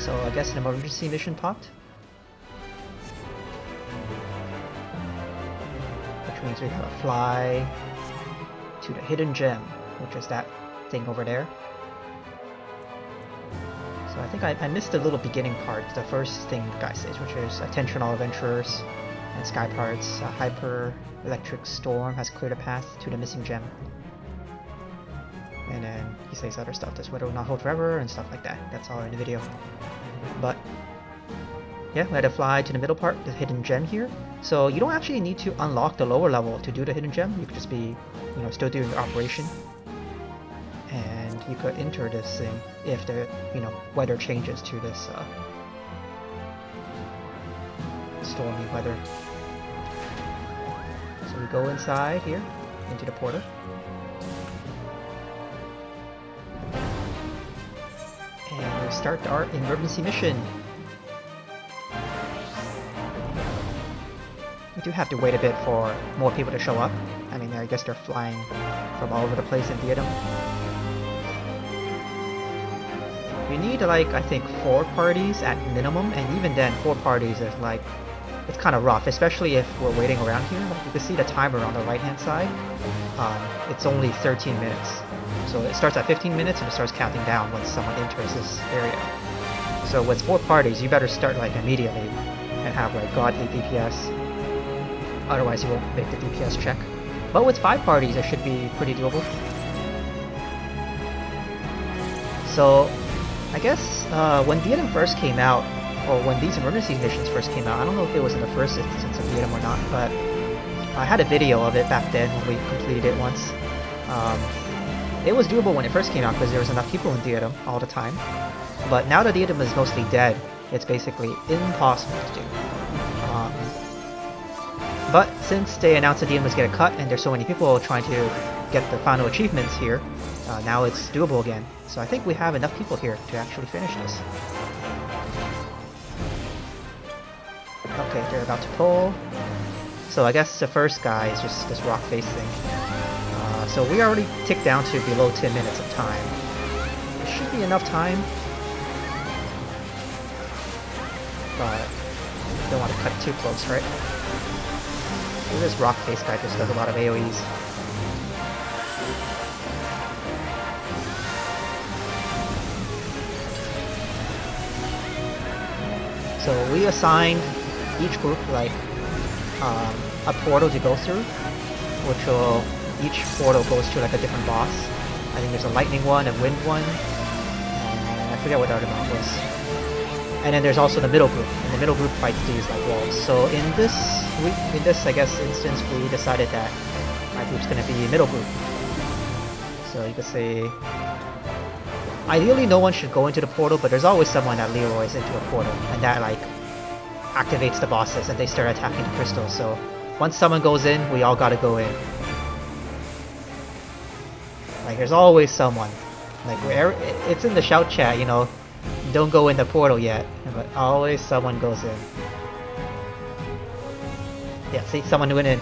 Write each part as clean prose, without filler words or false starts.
So I guess an emergency mission popped. Which means we gotta fly to the hidden gem, which is that thing over there. So I think I missed the little beginning part, the first thing the guy says, which is attention all adventurers and sky parts, a hyper electric storm has cleared a path to the missing gem. And then he says other stuff, this weather will not hold forever and stuff like that. That's all in the video. But yeah, we had to fly to the middle part, the hidden gem here. So you don't actually need to unlock the lower level to do the hidden gem. You could just be, you know, still doing your operation. And you could enter this thing if the, you know, weather changes to this stormy weather. So we go inside here, into the portal. And we start our emergency mission. We do have to wait a bit for more people to show up. I mean, I guess they're flying from all over the place in Diadem. We need, like, I think 4 parties at minimum, and even then 4 parties is like, it's kind of rough, especially if we're waiting around here. Like, you can see the timer on the right hand side. It's only 13 minutes. So it starts at 15 minutes and it starts counting down once someone enters this area. So with 4 parties, you better start like immediately and have like godly DPS. Otherwise you won't make the DPS check. But with 5 parties, it should be pretty doable. So I guess when Diadem first came out, or when these emergency missions first came out, I don't know if it was in the first instance of Diadem or not, but I had a video of it back then when we completed it once. It was doable when it first came out because there was enough people in Diadem all the time. But now that Diadem is mostly dead, it's basically impossible to do. But since they announced that Diadem was getting cut and there's so many people trying to get the final achievements here, now it's doable again. So I think we have enough people here to actually finish this. Okay, they're about to pull. So I guess the first guy is just this rock face thing. So we already ticked down to below 10 minutes of time. It should be enough time. But don't want to cut too close, right? So this rock face guy just does a lot of AoEs. So we assigned each group like a portal to go through, which will, each portal goes to like a different boss. I think there's a lightning one, a wind one, and I forget what the other one was. And then there's also the middle group, and the middle group fights these like walls. So in this I guess instance, we decided that my group's gonna be middle group. So you could say, ideally no one should go into the portal, but there's always someone that Leroy's into a portal, and that like activates the bosses and they start attacking the crystals. So once someone goes in, we all gotta go in. Like there's always someone. Like it's in the shout chat, you know, don't go in the portal yet, but always someone goes in. Yeah, see, someone went in.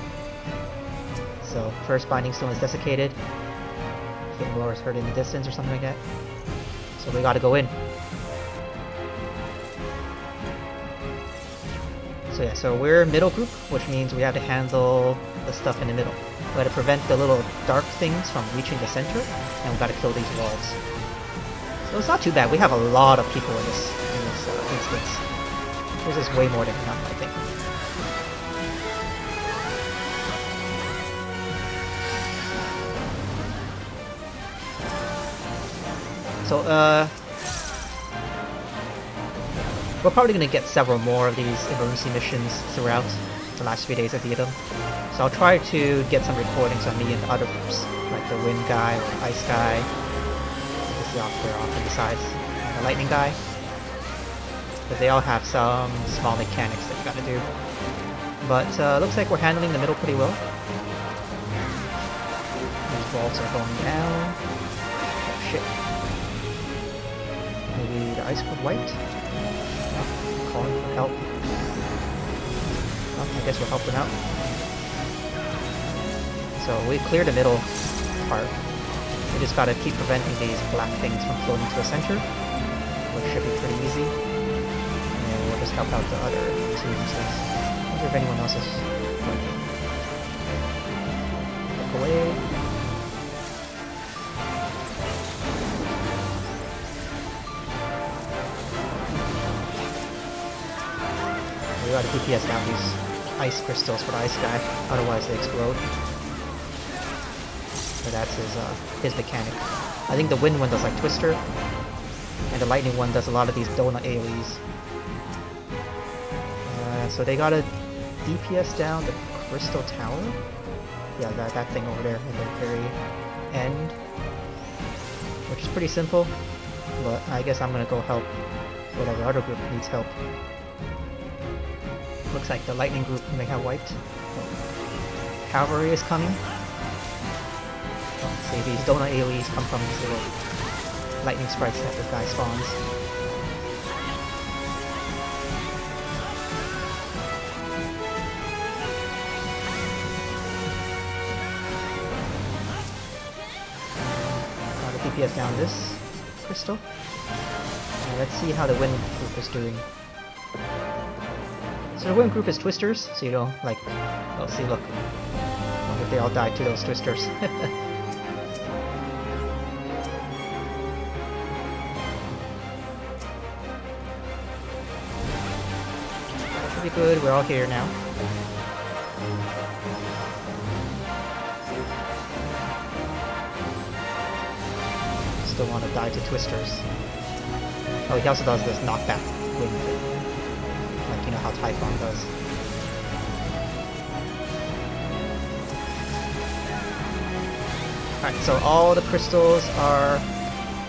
So first binding stone is desiccated. Flame blower is heard in the distance or something like that. So we gotta go in. So yeah, so we're middle group, which means we have to handle the stuff in the middle. We gotta prevent the little dark things from reaching the center, and we gotta kill these walls. So it's not too bad. We have a lot of people in this instance. This is way more than enough, I think. So we're probably going to get several more of these emergency missions throughout the last few days of Diadem. So I'll try to get some recordings of me and the other groups, like the wind guy or ice guy. This is off there off on the sides. And the lightning guy. But they all have some small mechanics that you gotta do. But looks like we're handling the middle pretty well. These walls are going down. Oh shit. Maybe the ice got wiped? Calling for help. Well, I guess we're helping out. So we cleared the middle part. We just gotta keep preventing these black things from floating to the center, which should be pretty easy. just help out the other teams. I wonder if anyone else is working. Look away. We gotta DPS down these ice crystals for the ice guy, otherwise they explode. So that's his mechanic. I think the wind one does like Twister, and the lightning one does a lot of these donut AoEs. So they gotta DPS down the crystal tower. Yeah, that thing over there in the very end, which is pretty simple. But I guess I'm gonna go help whatever other group needs help. Looks like the lightning group may have wiped. Cavalry is coming. Oh, see, these donut AoEs come from these little lightning sprites that this guy spawns. DPS down this crystal. Let's see how the wind group is doing. So the wind group is twisters, so you know, like, oh, see, look. I wonder if they all died to those twisters. Should be good, we're all here now. Still want to die to twisters. Oh, he also does this knockback wind thing. Like, you know how Typhon does. Alright, so all the crystals are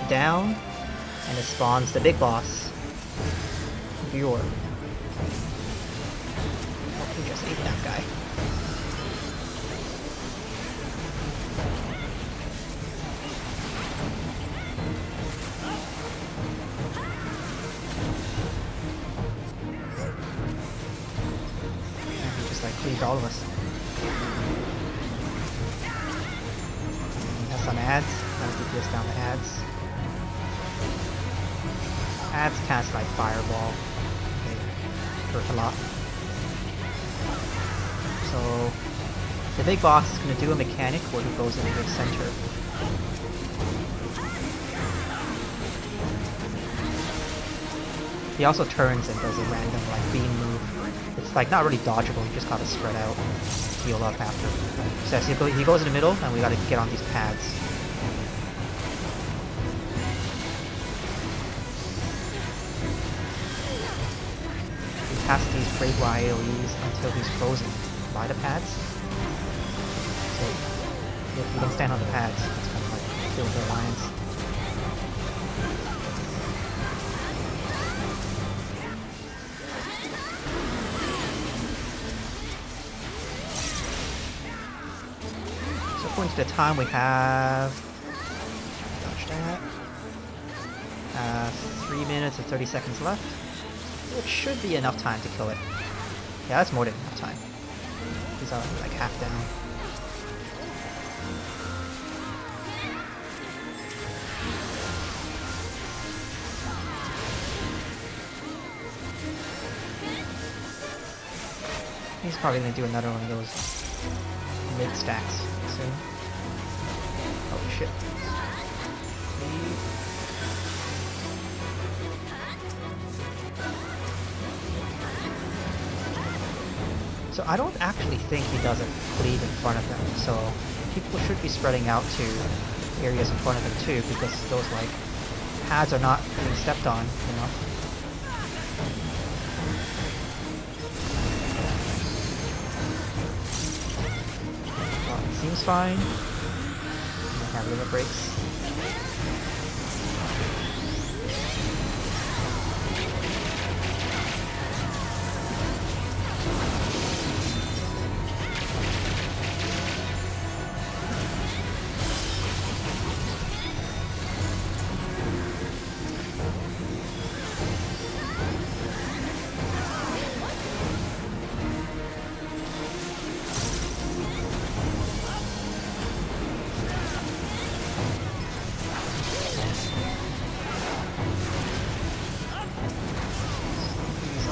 down, and it spawns the big boss, Viewer. Oh, he just ate that guy. Cleaved all of us. He has some ads. Let's DPS down the ads. Ads cast like fireball. They hurt a lot. So the big boss is going to do a mechanic where he goes into the center. He also turns and does a random like beam move. It's like not really dodgeable, you just gotta spread out, heal up after. So he goes in the middle, and we gotta get on these pads. He casts these Brave Wire AoEs until he's frozen by the pads. So if you don't stand on the pads, it's kind of like killing the alliance. According to the time we have, dodge that, 3 minutes and 30 seconds left, which should be enough time to kill it. Yeah, that's more than enough time. He's already like half down. He's probably gonna do another one of those mid stacks soon. Oh shit. So I don't actually think he does a cleave in front of them, so people should be spreading out to areas in front of him too, because those like pads are not being stepped on, you know. Seems fine. Might have limit breaks.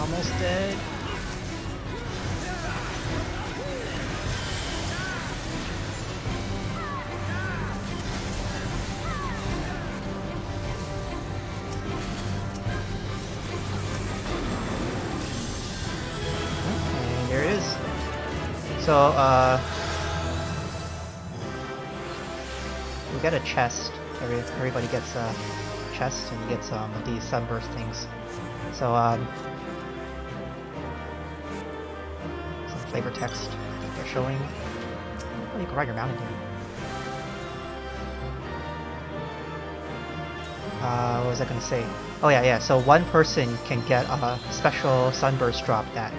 Almost dead. Okay, there it is. So, we get a chest. Everybody gets a chest, and you get some of these sunburst things. So, some flavor text they're showing. Oh, you can ride your mountain here. What was I gonna say? Oh yeah. So one person can get a special sunburst drop that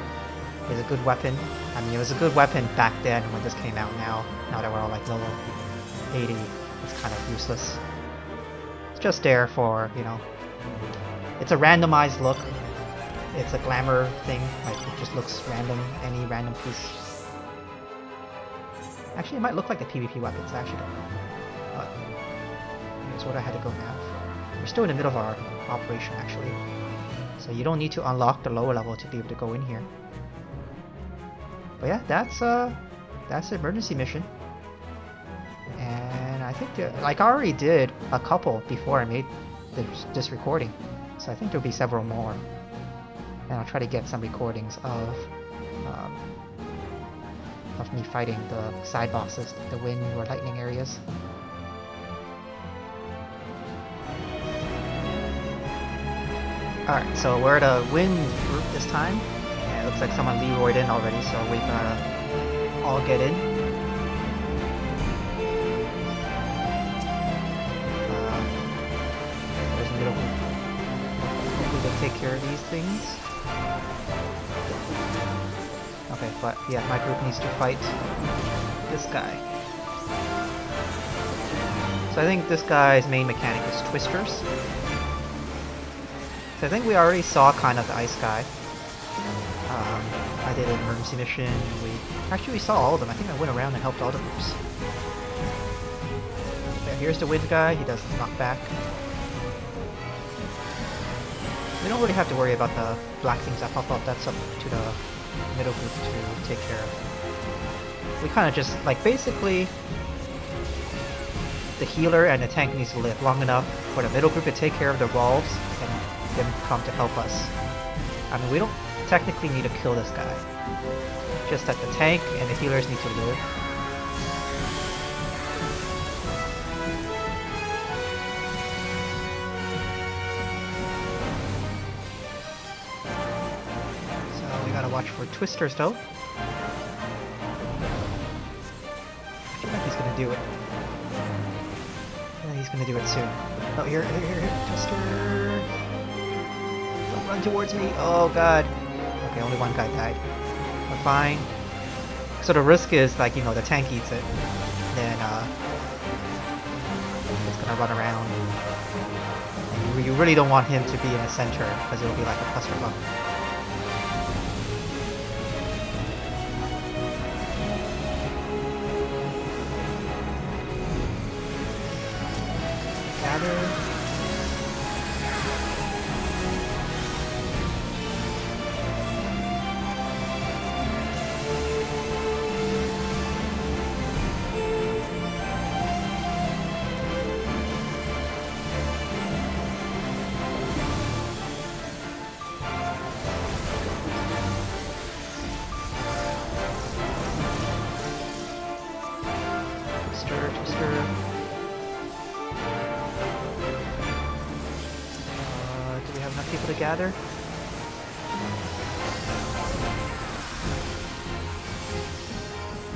is a good weapon. I mean, it was a good weapon back then when this came out. Now that we're all like level 80, it's kind of useless. It's just there for, you know, it's a randomized look. It's a glamour thing, like it just looks random, any random piece. Actually, it might look like the PvP weapons, actually. But here's what I had to go now for. We're still in the middle of our operation, actually. So you don't need to unlock the lower level to be able to go in here. But yeah, that's the emergency mission. And I think, like I already did a couple before I made this recording. So I think there'll be several more. And I'll try to get some recordings of me fighting the side bosses, the wind or lightning areas. Alright, so we're the wind group this time. And it looks like someone leroyed in already, so we gotta all get in. There's a middle group. Hopefully they take care of these things. Okay, but yeah, my group needs to fight this guy. So I think this guy's main mechanic is twisters. So I think we already saw kind of the ice guy. I did an emergency mission. We saw all of them. I think I went around and helped all the groups. Yeah, here's the wind guy. He does knockback. We don't really have to worry about the black things that pop up. That's up to the middle group to take care of. We kind of just, like, basically the healer and the tank needs to live long enough for the middle group to take care of the walls and them come to help us. I mean, we don't technically need to kill this guy. Just that the tank and the healers need to live. Watch for twisters though. I feel like he's gonna do it. Yeah, he's gonna do it soon. Oh, here, twister! Don't run towards me. Oh god. Okay, only one guy died. We're fine. So the risk is, like, you know, the tank eats it, then it's gonna run around. And you really don't want him to be in the center because it'll be like a clusterfuck. People to gather.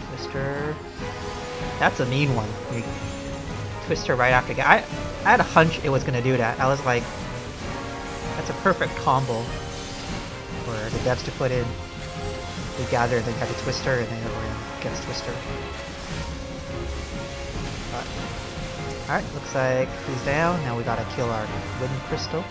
Twister. That's a mean one. You Twister right after. I had a hunch it was gonna do that. I was like, that's a perfect combo for the devs to put in. We gather, then you have the Twister, and then everyone gets Twister. But alright, looks like he's down. Now we gotta kill our wind crystal.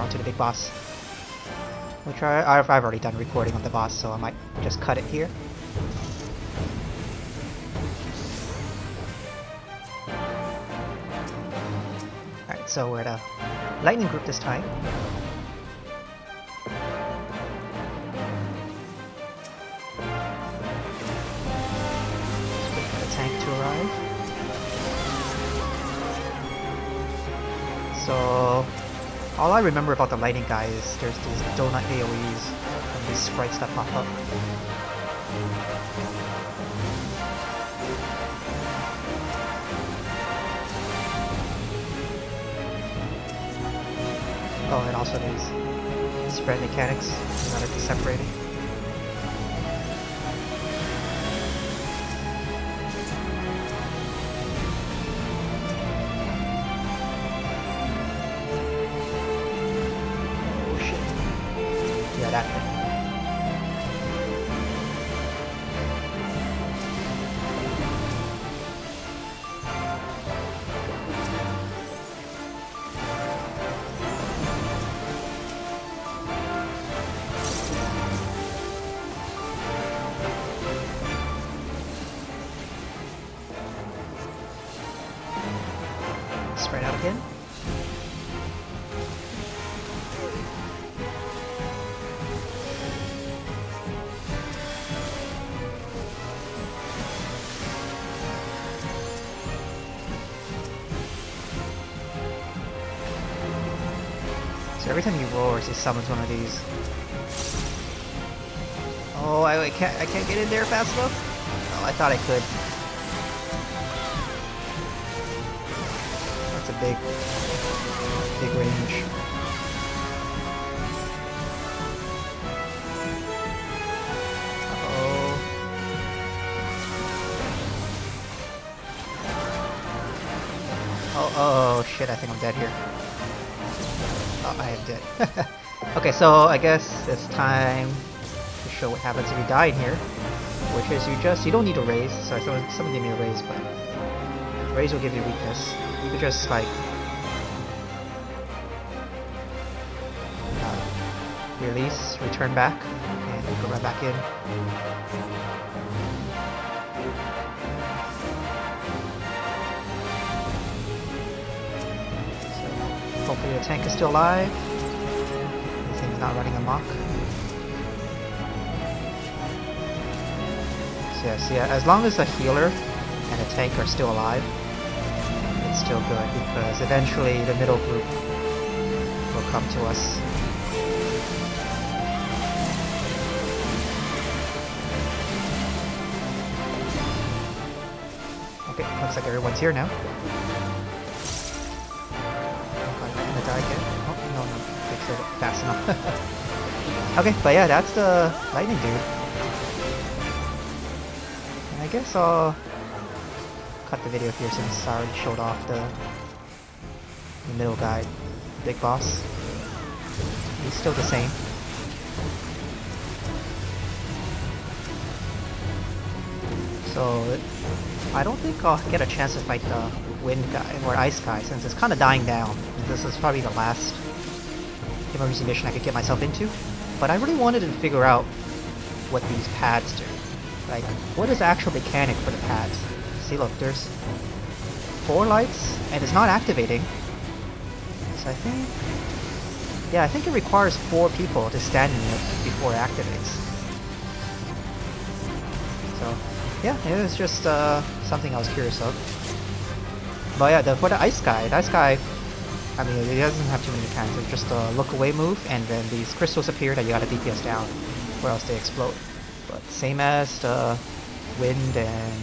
To the big boss. Which I've already done recording on the boss, so I might just cut it here. Alright, so we're at a lightning group this time. Just wait for the tank to arrive. So all I remember about the lightning guy is there's these donut AoEs and these sprites that pop up. Oh, and also these spread mechanics that are separating. That thing. Spread out again. So every time he roars, he summons one of these. Oh, I can't get in there fast enough. Oh, I thought I could. That's a big range. Oh shit! I think I'm dead here. Oh, I am dead. Okay, so I guess it's time to show what happens if you die in here. Which is you don't need a raise. Sorry, someone gave me a raise, but raise will give you weakness. You could just like release, return back, and go right back in. Hopefully the tank is still alive. This thing's not running amok. So yeah, as long as the healer and the tank are still alive, it's still good, because eventually the middle group will come to us. Okay, looks like everyone's here now. Die again? Oh, no, they killed it fast enough. Okay, but yeah, that's the lightning dude. And I guess I'll cut the video here since I already showed off the middle guy, big boss. He's still the same. So I don't think I'll get a chance to fight the wind guy or ice guy since it's kind of dying down. This is probably the last emergency mission I could get myself into. But I really wanted to figure out what these pads do. Like, what is the actual mechanic for the pads? See, look, there's 4 lights and it's not activating. So I think it requires 4 people to stand in it before it activates. So yeah, it was just something I was curious of. But yeah, for the ice guy, I mean, he doesn't have too many mechanics. It's just a look away move, and then these crystals appear that you gotta DPS down, or else they explode. But same as the wind and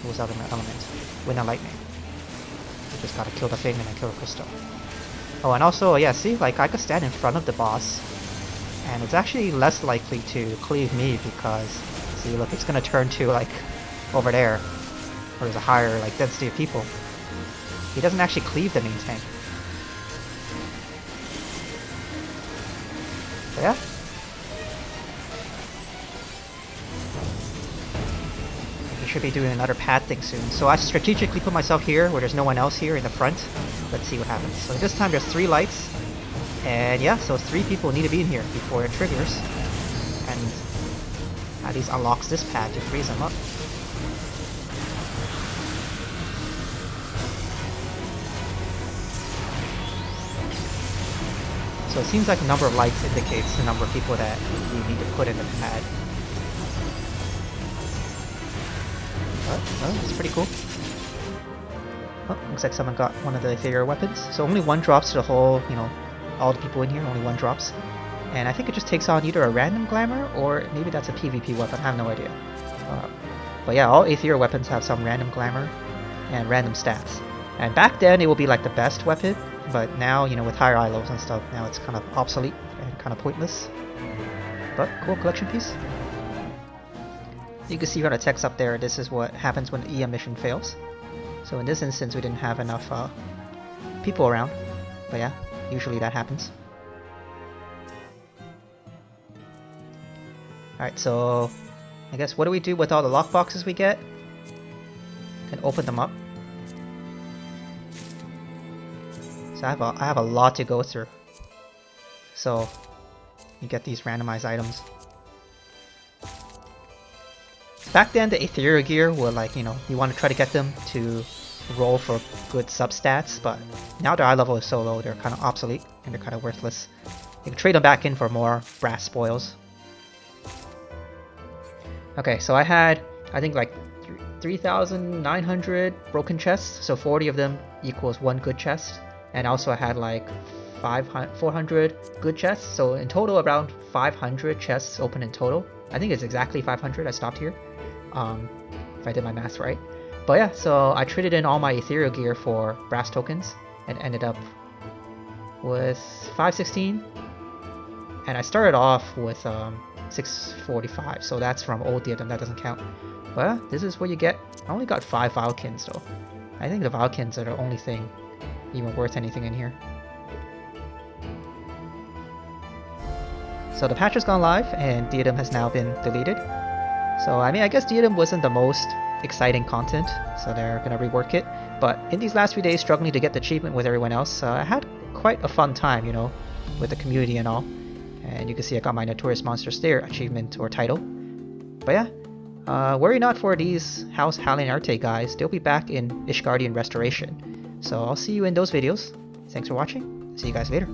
what was the other element? Wind and lightning. You just gotta kill the thing and then kill the crystal. Oh, and also, yeah, see, like I could stand in front of the boss, and it's actually less likely to cleave me because, see, look, it's gonna turn to like over there, where there's a higher like density of people. He doesn't actually cleave the main tank. So yeah. We should be doing another pad thing soon. So I strategically put myself here where there's no one else here in the front. Let's see what happens. So this time there's 3 lights And yeah, so 3 people need to be in here before it triggers. And at least unlocks this pad to freeze them up. So it seems like the number of lights indicates the number of people that we need to put in the pad. Oh, that's pretty cool. Oh, looks like someone got one of the inferior weapons. So only one drops to the whole, you know, all the people in here, only one drops. And I think it just takes on either a random glamour or maybe that's a PvP weapon, I have no idea. But yeah, all inferior weapons have some random glamour and random stats. And back then it would be like the best weapon, but now, you know, with higher ILOs and stuff, now it's kind of obsolete and kind of pointless. But cool collection piece. You can see on the text up there, this is what happens when the EM mission fails. So in this instance, we didn't have enough people around. But yeah, usually that happens. Alright, so I guess what do we do with all the lockboxes we get? Can open them up. So I have a lot to go through. So you get these randomized items. Back then, the ethereal gear were like, you know, you want to try to get them to roll for good substats, but now their eye level is so low, they're kind of obsolete and they're kind of worthless. You can trade them back in for more brass spoils. Okay, so I had, I think like 3,900 broken chests, so 40 of them equals 1 good chest. And also I had like 400 good chests, so in total around 500 chests open in total. I think it's exactly 500, I stopped here. If I did my math right. But yeah, so I traded in all my ethereal gear for brass tokens and ended up with 516. And I started off with 645, so that's from old Diadem, that doesn't count. But yeah, this is what you get. I only got 5 Valkyns though. I think the Valkyns are the only thing even worth anything in here. So the patch has gone live and Diadem has now been deleted. So I mean, I guess Diadem wasn't the most exciting content, so they're gonna rework it. But in these last few days, struggling to get the achievement with everyone else, I had quite a fun time, you know, with the community and all. And you can see I got my Notorious Monster Slayer achievement or title. But yeah, worry not for these House Howling Arte guys, they'll be back in Ishguardian Restoration. So I'll see you in those videos. Thanks for watching, see you guys later.